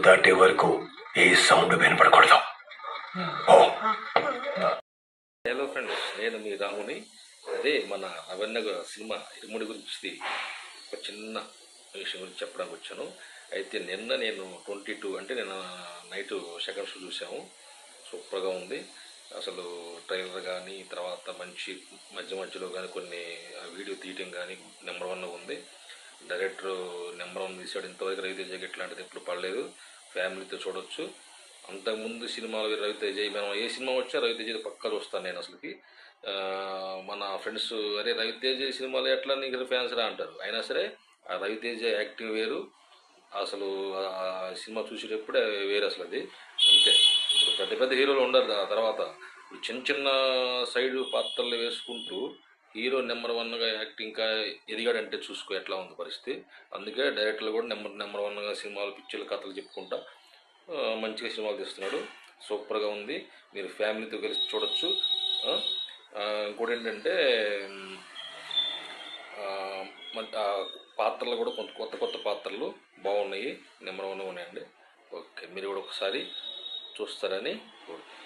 దాటే వరకు ఏ సౌండ్ వినపడకూడదు. ఓ hello friends, నేను మీ రాముని. అదే మన అవన్నగ సినిమా ఇరుముడి గురించి ఒక చిన్న విషయం గురించి చెప్పడానికి వచ్చాను. అయితే నిన్న నేను 22 అంటే నిన్న నైట్ సెకండ్ షో చూసాము. సూపర్గా ఉంది. అసలు ట్రైలర్ కానీ తర్వాత మంచి మధ్యలో కానీ కొన్ని వీడియో తీయటం కానీ నెంబర్ 1 ఉంది. డైరెక్టర్ నెంబర్ 1 తీసాడు. ఇంతవరకు రవితేజకి ఇట్లాంటిది ఎప్పుడు పడలేదు. ఫ్యామిలీతో చూడొచ్చు. అంతకుముందు సినిమాలు రవితేజ మనం ఏ సినిమా వచ్చా రవితేజ పక్కా చూస్తాను నేను. అసలుకి మన ఫ్రెండ్స్ అరే రవితేజ సినిమాలు ఎట్లా నీకు ఫ్యాన్స్ రా అంటారు. అయినా సరే ఆ రవితేజ యాక్టింగ్ వేరు. అసలు ఆ సినిమా చూసేటప్పుడే వేరు అసలు. అది అంతే. ఇప్పుడు పెద్ద పెద్ద హీరోలు ఉండరు. ఆ తర్వాత చిన్న సైడ్ పాత్రలు వేసుకుంటూ హీరో నెంబర్ 1గా యాక్టింగ్ ఎదిగాడంటే చూసుకో ఎట్లా ఉంది పరిస్థితి. అందుకే డైరెక్టర్లు కూడా నెంబర్ 1గా సినిమాలు పిక్చర్లు కథలు చెప్పుకుంటా మంచిగా సినిమాలు తీస్తున్నాడు. సూపర్గా ఉంది. మీరు ఫ్యామిలీతో కలిసి చూడొచ్చు. ఇంకోటి ఏంటంటే పాత్రలు కూడా కొత్త పాత్రలు బాగున్నాయి. నెంబర్ 1 ఉన్నాయండి. ఓకే, మీరు కూడా ఒకసారి చూస్తారని కోరుతున్నాను.